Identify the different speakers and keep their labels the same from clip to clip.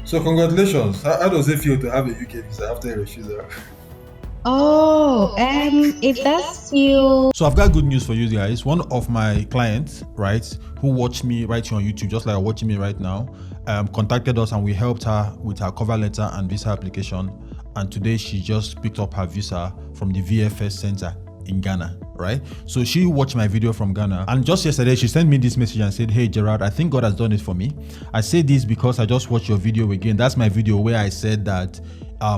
Speaker 1: So congratulations. How does it feel to have a UK visa after a refusal?
Speaker 2: Oh, it does feel.
Speaker 3: So I've got good news for you guys. One of my clients, right, who watched me right here on YouTube, just like watching me right now, contacted us and we helped her with her cover letter and visa application. And today she just picked up her visa from the VFS center in Ghana, right? So she watched my video from Ghana, and just yesterday she sent me this message and said, "Hey Gerard, I think God has done it for me." I say this because I just watched your video again. That's my video where I said that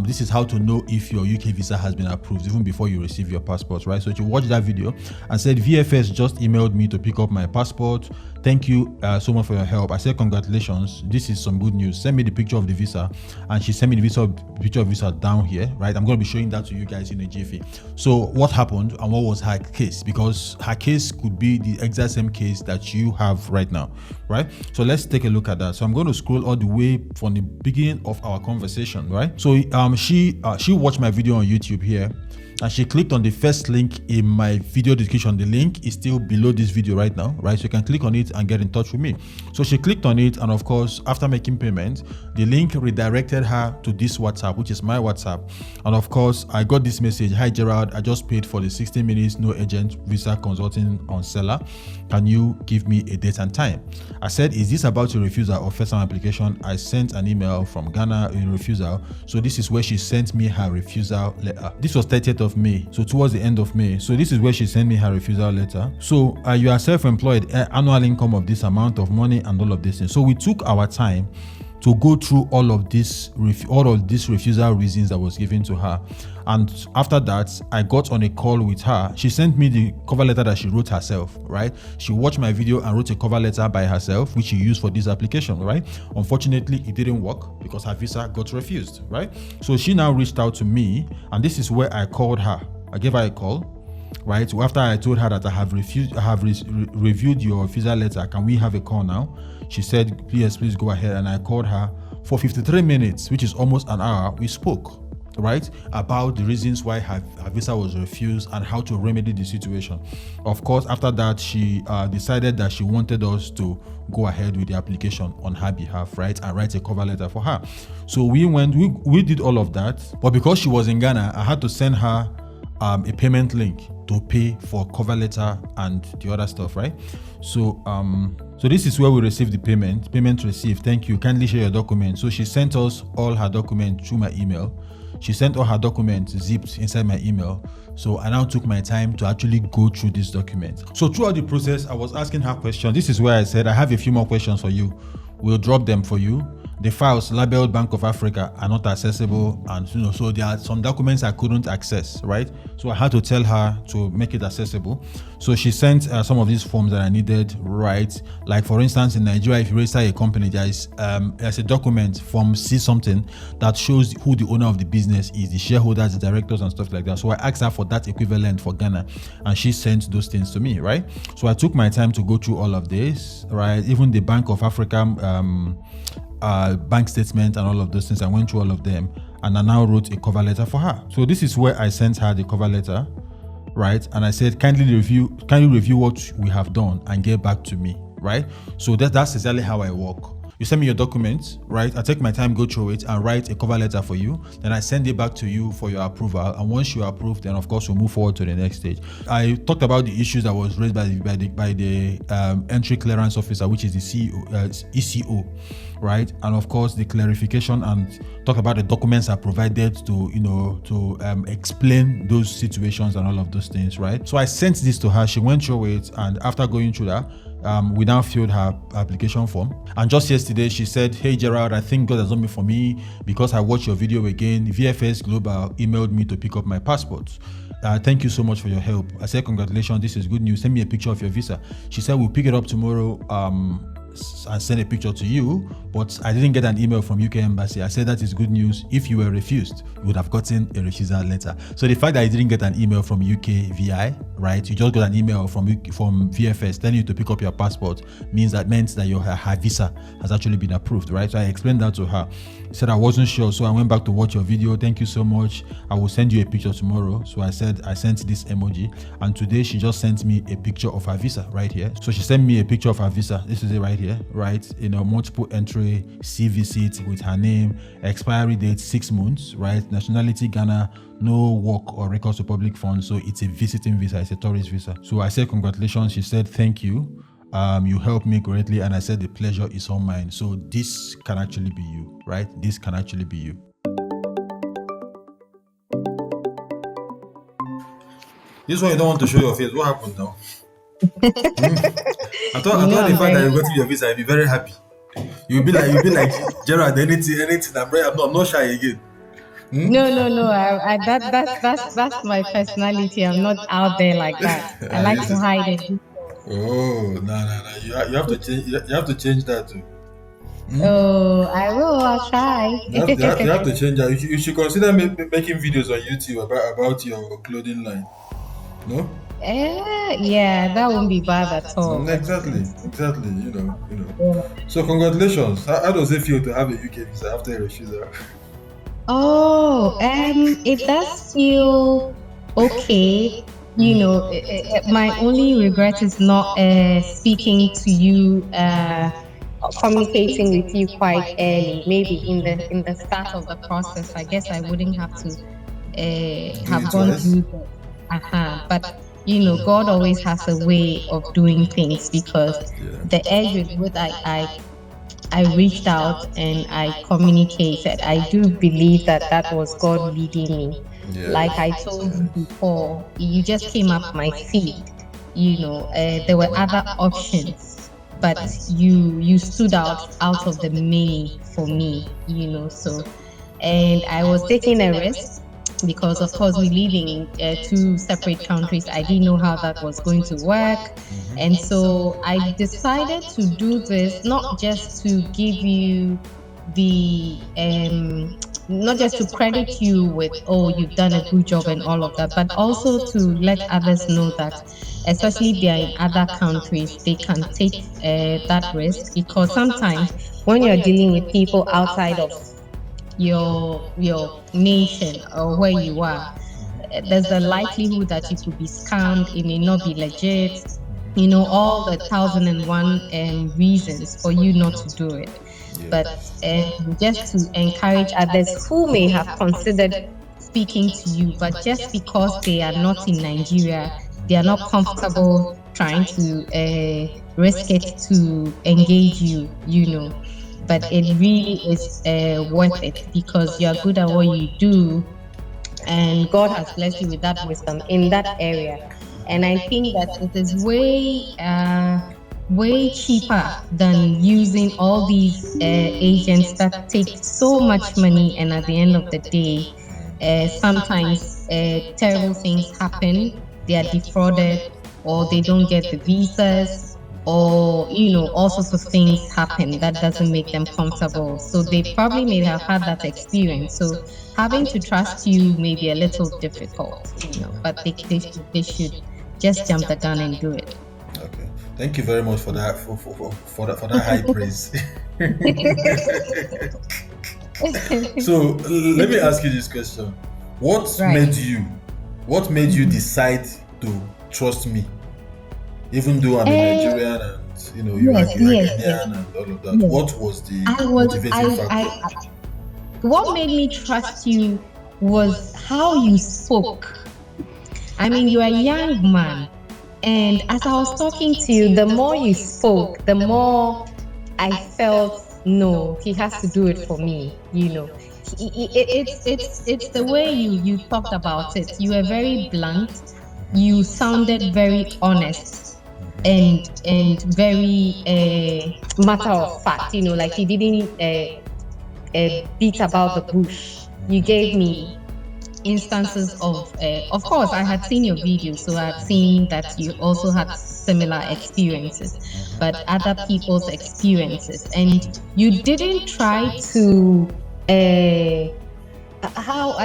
Speaker 3: this is how to know if your UK visa has been approved even before you receive your passport, right? So she watched that video and said, VFS just emailed me to pick up my passport. Thank you so much for your help. I said, congratulations. This is some good news. Send me the picture of the visa. And she sent me the picture of visa down here, right? I'm going to be showing that to you guys in a jiffy. So what happened and what was her case? Because her case could be the exact same case that you have right now, right? So let's take a look at that. So I'm going to scroll all the way from the beginning of our conversation, right? So she watched my video on YouTube here, and she clicked on the first link in my video description. The link is still below this video right now, right? So you can click on it and get in touch with me. So she clicked on it, and of course, after making payment, the link redirected her to this WhatsApp, which is my WhatsApp. And of course, I got this message: "Hi Gerard, I just paid for the 60 minutes no agent visa consulting on Seller. Can you give me a date and time?" I said, "Is this about your refusal or first time application?" I sent an email from Ghana in refusal. So this is where she sent me her refusal letter. This was 30th of May, so towards the end of May. So this is where she sent me her refusal letter. So you are self-employed, annual income of this amount of money and all of this thing. So we took our time to go through all of these refusal reasons that was given to her. And after that, I got on a call with her. She sent me the cover letter that she wrote herself, right? She watched my video and wrote a cover letter by herself, which she used for this application, right? Unfortunately, it didn't work because her visa got refused, right? So she now reached out to me, and this is where I called her. I gave her a call, right? So after I told her that I have reviewed your visa letter, can we have a call now? She said, please go ahead. And I called her for 53 minutes, which is almost an hour. We spoke, right, about the reasons why her visa was refused and how to remedy the situation. Of course, after that, she decided that she wanted us to go ahead with the application on her behalf, right, and write a cover letter for her. So we did all of that, but because she was in Ghana, I had to send her a payment link to pay for cover letter and the other stuff, right? So this is where we received the payment received. Thank you, kindly share your documents. So she sent us all her documents through my email. She sent all her documents zipped inside my email. So I now took my time to actually go through this document. So throughout the process, I was asking her questions. This is where I said, I have a few more questions for you. We'll drop them for you. The files labeled Bank of Africa are not accessible, and so there are some documents I couldn't access, right? So I had to tell her to make it accessible. So she sent some of these forms that I needed, right? Like for instance, in Nigeria, if you register a company, there's a document from C something that shows who the owner of the business is, the shareholders, the directors, and stuff like that. So I asked her for that equivalent for Ghana, and she sent those things to me, right? So I took my time to go through all of this, right? Even the Bank of Africa bank statement and all of those things. I went through all of them, and I now wrote a cover letter for her. So this is where I sent her the cover letter, right? And I said, kindly review what we have done and get back to me, right? So that's exactly how I work. You send me your documents, right? I take my time, go through it, and write a cover letter for you. Then I send it back to you for your approval. And once you approve, then of course we'll move forward to the next stage. I talked about the issues that was raised by the entry clearance officer, which is the ECO, right? And of course the clarification, and talk about the documents I provided to explain those situations and all of those things, right? So I sent this to her. She went through it, and after going through that, we now filled her application form. And just yesterday she said, "Hey Gerard, I think God has done it for me because I watched your video again. VFS Global emailed me to pick up my passport. Thank you so much for your help." I said, "Congratulations, this is good news. Send me a picture of your visa." She said, "We'll pick it up tomorrow and send a picture to you, but I didn't get an email from UK Embassy." I said, "That is good news. If you were refused, you would have gotten a refusal letter." So the fact that I didn't get an email from UK VI, right? You just got an email from VFS telling you to pick up your passport meant that her visa has actually been approved, right? So I explained that to her. She said, "I wasn't sure, so I went back to watch your video. Thank you so much. I will send you a picture tomorrow." So I said I sent this emoji, and today she just sent me a picture of her visa right here. So she sent me a picture of her visa. This is it right here. here, right? Multiple entry, CVC with her name, expiry date 6 months, right? Nationality Ghana, no work or records of public funds. So it's a visiting visa, it's a tourist visa. So I said, congratulations. She said, thank you. You helped me greatly. And I said, the pleasure is all mine. So this can actually be you, right? This can actually be you.
Speaker 1: This one you don't want to show your face. What happened now? I thought
Speaker 2: You know
Speaker 1: the
Speaker 2: I'm
Speaker 1: fact that
Speaker 2: very
Speaker 1: you got your visa, I'd be very happy. You'll be like Gerard, anything. I'm not shy again.
Speaker 2: no. That's my personality. I'm not out there like that. I like to hide it.
Speaker 1: Oh, no. You have to change. You have to change that too.
Speaker 2: Oh, I will. I'll try.
Speaker 1: You have to change that. You should consider making videos on YouTube about your clothing line. No?
Speaker 2: Yeah, that won't be bad at all.
Speaker 1: Exactly. You know. So congratulations. How does it feel to have a UK visa after a refusal?
Speaker 2: Oh, it does feel okay. My only regret is not speaking to you, communicating with you quite early. Maybe in the start of the process, I guess I wouldn't have to have gone through that. But God always has a way of doing things, because the edge with which I reached out and I communicated, I do believe that was God leading me. Like I told you before, you just came up my feed. There were other options, but you stood out of the many for me. So, and I was taking a risk, because of course we live in two separate countries. I didn't know how that was going to work. And so I decided to do this, not just to give you the not just to credit you with, oh, you've done a good job and all of that, but also to let others know that, especially if they are in other countries, they can take that risk. Because sometimes when you're dealing with people outside of your nation or where you are, there's the likelihood that you could be scammed. It may not be legit. All the 1,001 reasons for you not to do it. But just to encourage others who may have considered speaking to you, but just because they are not in Nigeria, they are not comfortable trying to risk it to engage you. But it really is worth it, because you are good at what you do, and God has blessed you with that wisdom in that area. And I think that it is way cheaper than using all these agents that take so much money, and at the end of the day, sometimes terrible things happen. They are defrauded, or they don't get the visas, or all sorts of things happen that doesn't make them comfortable. So they probably may have had that experience. So having to trust you may be a little difficult, but they should just jump the gun and do it.
Speaker 1: Okay, thank you very much for that for that high praise. So let me ask you this question: What made you decide to trust me, even though I'm a Nigerian and you are Ghanaian and all of that? Yes. What was the motivating factor?
Speaker 2: What made me trust you was how you spoke. I mean, you are a young man, and as I was talking to you, the more you spoke, the more I felt, no, he has to do it for me. It's the way you talked about it. You were very blunt. You sounded very honest and very matter of fact. Like you didn't beat about the bush. You gave me instances of course I had seen your videos, so I've seen that you also had similar experiences, but other people's experiences, and you didn't try to I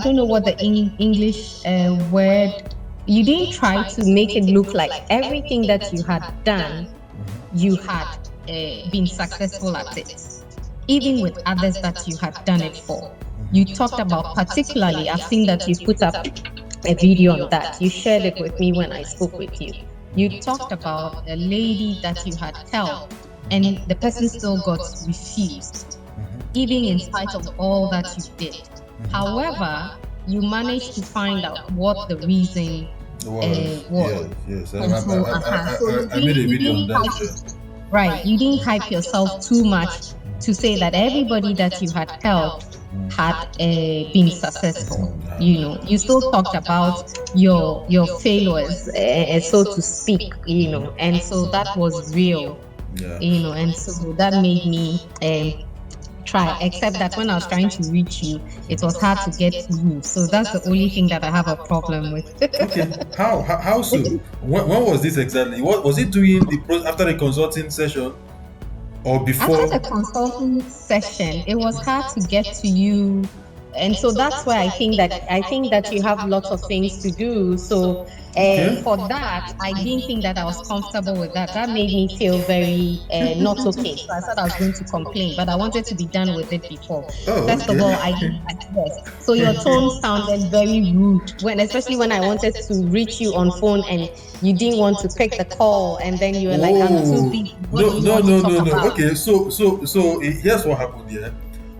Speaker 2: don't know what the English word, you didn't try to make it look like everything that you had done, you had been successful at it, even with others that you had done it for. You talked about, particularly, I've seen that you put up a video on that. You shared it with me when I spoke with you. You talked about a lady that you had helped and the person still got refused, even in spite of all that you did. However, you managed to find out what the reason was.
Speaker 1: Yes.
Speaker 2: And so,
Speaker 1: I made a video on that.
Speaker 2: Right. You didn't hype yourself too much to say that everybody that you had helped had been successful. You still talked about your failures, so to speak. And so that was real. And so that made me try, except that when I was trying to reach you, it was hard to get to you. So that's the only thing that I have a problem with.
Speaker 1: Okay. How so? When was this exactly? What was it doing after the consulting session or before?
Speaker 2: After the consulting session, it was hard to get to you. And so that's why I think that you have lots of things to do. So for that, I didn't think that I was comfortable with that. That made me feel very not okay. So I said I was going to complain, but I wanted to be done with it before. First of all, yes. So your tone sounded very rude especially when I wanted to reach you on phone and you didn't want to pick the call, and then you were like, "I'm too busy."
Speaker 1: No. Okay, so here's what happened here.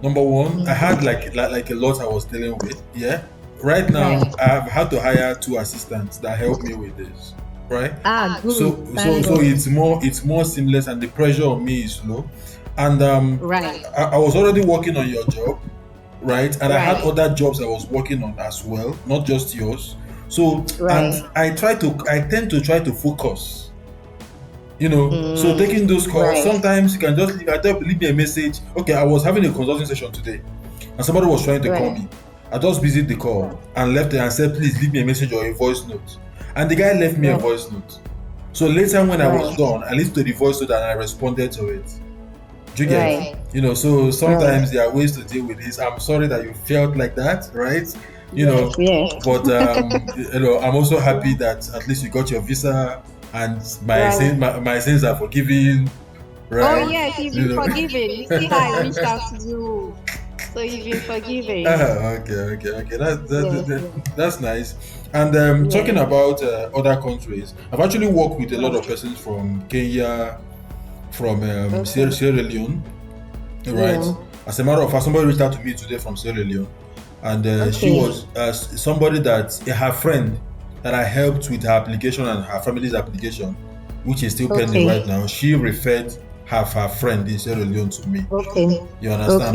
Speaker 1: Number one, I had like a lot I was dealing with. Yeah. Right now, I've had to hire 2 assistants that help me with this. Right.
Speaker 2: Good.
Speaker 1: So it's more seamless, and the pressure on me is low. And I was already working on your job, right? And I had other jobs I was working on as well, not just yours. So and I tend to try to focus. So taking those calls, sometimes you can just leave me a message. Okay, I was having a consulting session today, and somebody was trying to call me. I just visited the call and left it and said, please leave me a message or a voice note. And the guy left me a voice note. So later when I was done, I listened to the voice note and I responded to it. Do you get? So sometimes there are ways to deal with this. I'm sorry that you felt like that, right? But I'm also happy that at least you got your visa. And my sins are forgiven, right?
Speaker 2: Oh yes, you've been forgiven. You see how I reached out to you, so you've been forgiven.
Speaker 1: Okay. That's nice. And talking about other countries, I've actually worked with a lot of persons from Kenya, from Sierra Leone, right? As a matter of fact, somebody reached out to me today from Sierra Leone, and she was somebody that her friend that I helped with her application and her family's application, which is still pending right now. She referred her friend in Sierra Leone to me. You understand?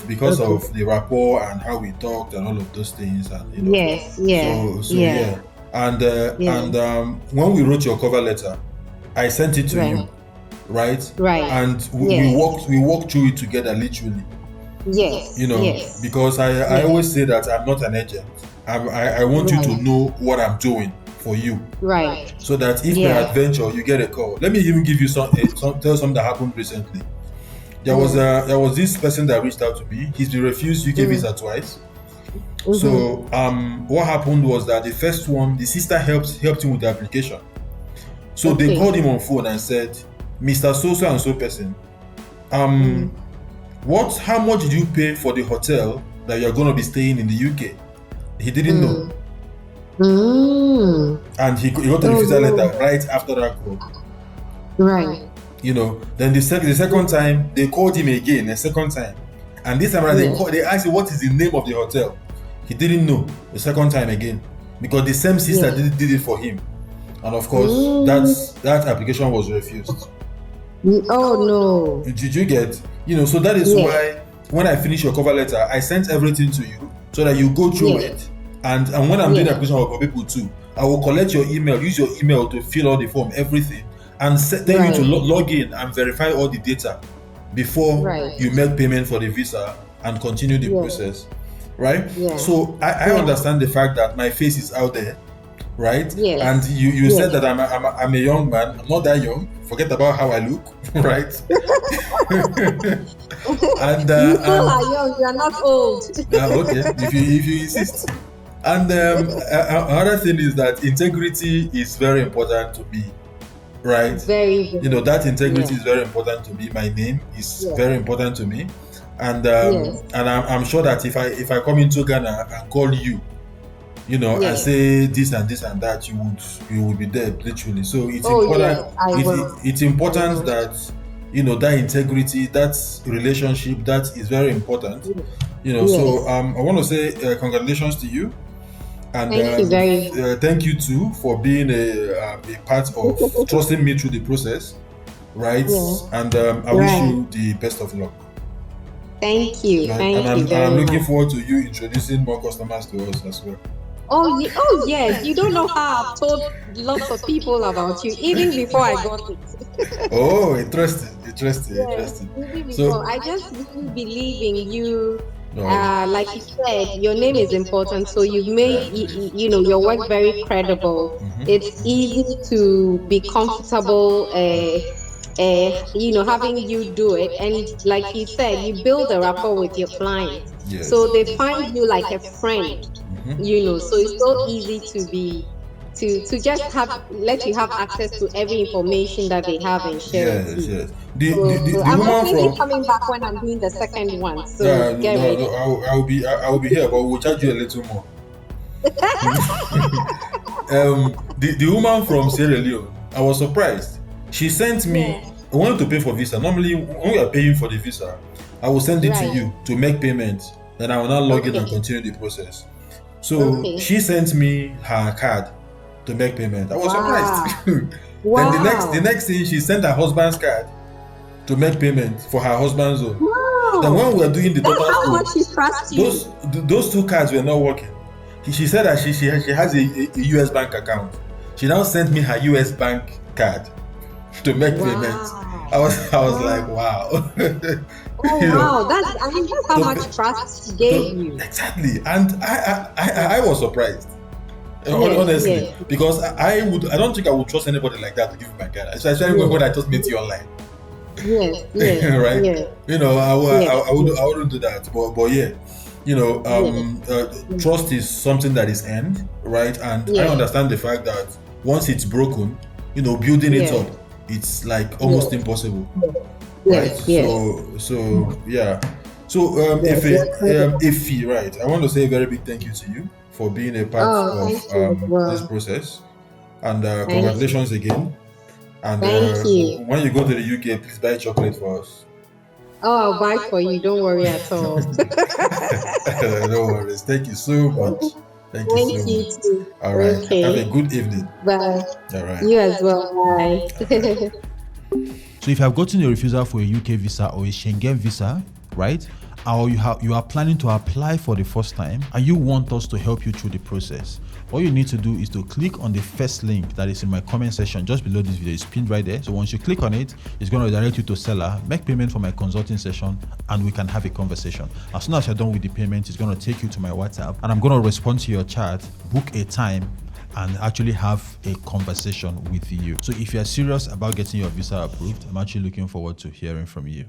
Speaker 1: Because of the rapport and how we talked and all of those things, and And when we wrote your cover letter, I sent it to you, right? And we walked through it together, literally. Because I always say that I'm not an agent. I want you to know what I'm doing for you, so that if peradventure you get a call. Let me even give you tell something that happened recently. There was this person that reached out to me. He's been refused UK visa twice. So what happened was that the first one, the sister helped him with the application. So they called him on phone and said, Mr. So and so person, how much did you pay for the hotel that you're going to be staying in the UK? He didn't know. And he got a refusal letter right after that call. Then the second time, they called him again, a second time. And this time they asked him, what is the name of the hotel? He didn't know the second time again. Because the same sister did it for him. And of course, that application was refused.
Speaker 2: Oh no.
Speaker 1: Did you get? So that is why when I finish your cover letter, I sent everything to you so that you go through it. And when I'm doing the application for people too, I will collect your email, use your email to fill out the form, everything, and tell you to log in and verify all the data before you make payment for the visa and continue the process, right? So I understand the fact that my face is out there, right? And you said that I'm a young man. I'm not that young. Forget about how I look, right? And
Speaker 2: you still are young. You are not old.
Speaker 1: Okay, if you insist. And another thing is that integrity is very important to me, right?
Speaker 2: Very.
Speaker 1: That integrity is very important to me. My name is very important to me, and I'm sure that if I come into Ghana and call you, and say this and this and that, you would be there literally. So it's important. It's important that that integrity, that relationship, that is very important.
Speaker 2: Yes.
Speaker 1: So I want to say congratulations to you. And
Speaker 2: thank you very much.
Speaker 1: Thank you too for being a part of trusting me through the process, right? And I wish you the best of luck.
Speaker 2: Thank you.
Speaker 1: Right?
Speaker 2: Thank
Speaker 1: and
Speaker 2: you very
Speaker 1: I'm looking
Speaker 2: much.
Speaker 1: forward to you introducing more customers to us as well.
Speaker 2: Oh yes. You don't know how I've told lots of people about you, even before I got it.
Speaker 1: Oh, interesting.
Speaker 2: Even before, I just really believe in you. Like you said, your name is important, so you've made your work very credible. It's easy to be comfortable. Having you do it, and like you said, you build a rapport with your clients, so they find you like a friend. So it's so easy to be to just let you have access to every information that they have and share with you.
Speaker 1: Yes. The
Speaker 2: I'm
Speaker 1: woman
Speaker 2: definitely
Speaker 1: from
Speaker 2: coming back when I'm doing the second one. So
Speaker 1: no,
Speaker 2: get ready.
Speaker 1: I will be here, but we'll charge you a little more. The woman from Sierra Leone, I was surprised. She sent me. I wanted to pay for visa. Normally, when we are paying for the visa, I will send it to you to make payment. Then I will now log in and continue the process. So she sent me her card to make payment. I was surprised. Then the next thing, she sent her husband's card to make payment for her husband's own. Then when we were doing the total score, those two cards were not working. She said that she has a US bank account. She now sent me her US bank card to make payments. I was like, wow.
Speaker 2: Wow, that's how much trust she gave you.
Speaker 1: Exactly, and I was surprised. Honestly, because I don't think I would trust anybody like that to give me my card, especially when I just meet you online. Right? I wouldn't do that. But yeah, trust is something that is earned, right? And I understand the fact that once it's broken, building it up, it's like almost impossible. Right? So yeah. So Iffy, right? I want to say a very big thank you to you for being a part of this process, and congratulations again. And when you go to the UK, please buy chocolate for us.
Speaker 2: Oh, I'll buy for you. Don't worry at all.
Speaker 1: No worries. Thank you so much. Thank you so much.
Speaker 2: Too.
Speaker 1: All right. Have a good evening.
Speaker 2: Bye.
Speaker 1: All right.
Speaker 2: You as well. Bye.
Speaker 3: So if you have gotten a refusal for a UK visa or a Schengen visa, right? Or you are planning to apply for the first time and you want us to help you through the process, all you need to do is to click on the first link that is in my comment section just below this video. It's pinned right there. So once you click on it, it's going to direct you to Seller, make payment for my consulting session, and we can have a conversation. As soon as you're done with the payment, it's going to take you to my WhatsApp and I'm going to respond to your chat, book a time, and actually have a conversation with you. So if you're serious about getting your visa approved, I'm actually looking forward to hearing from you.